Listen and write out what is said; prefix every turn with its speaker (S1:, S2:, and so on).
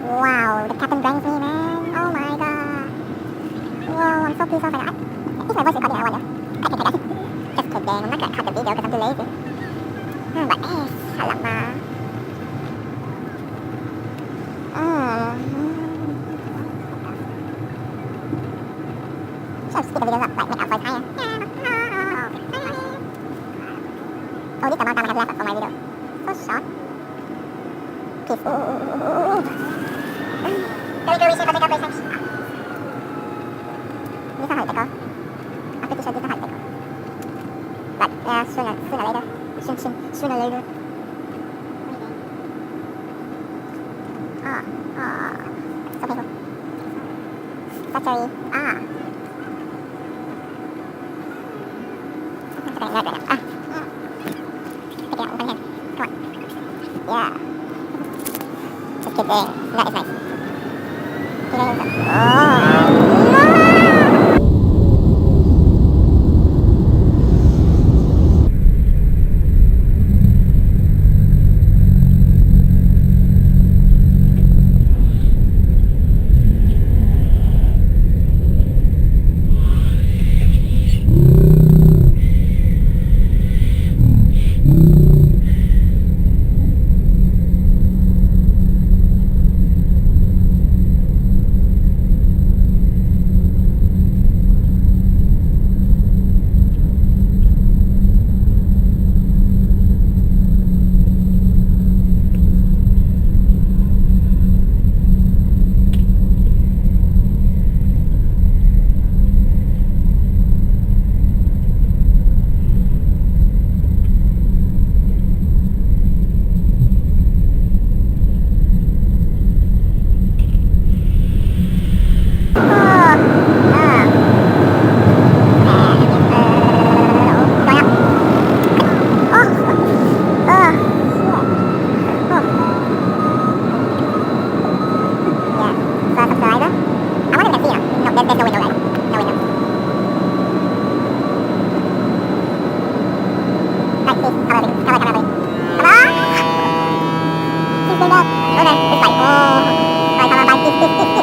S1: Wow, the captain brings me, man. Oh my god. Whoa, I'm so pissed off. Is my voice recording? I wonder. I can take that. Just kidding. I'm not gonna cut the video because I'm too lazy. But alamak. Should speed the videos up, like make our voice higher. Oh, this is the amount of time I have left for my video. So short. Peace. Very good, we should go take a break, thanks. This is how it go. I'm pretty sure this is how it go. But sooner later. Sooner later. So painful. Surgery. Okay, not right now. Take it out, open hand. Come on. Yeah. Just kidding. That is nice. It's like, oh, bye, bye, bye, bye,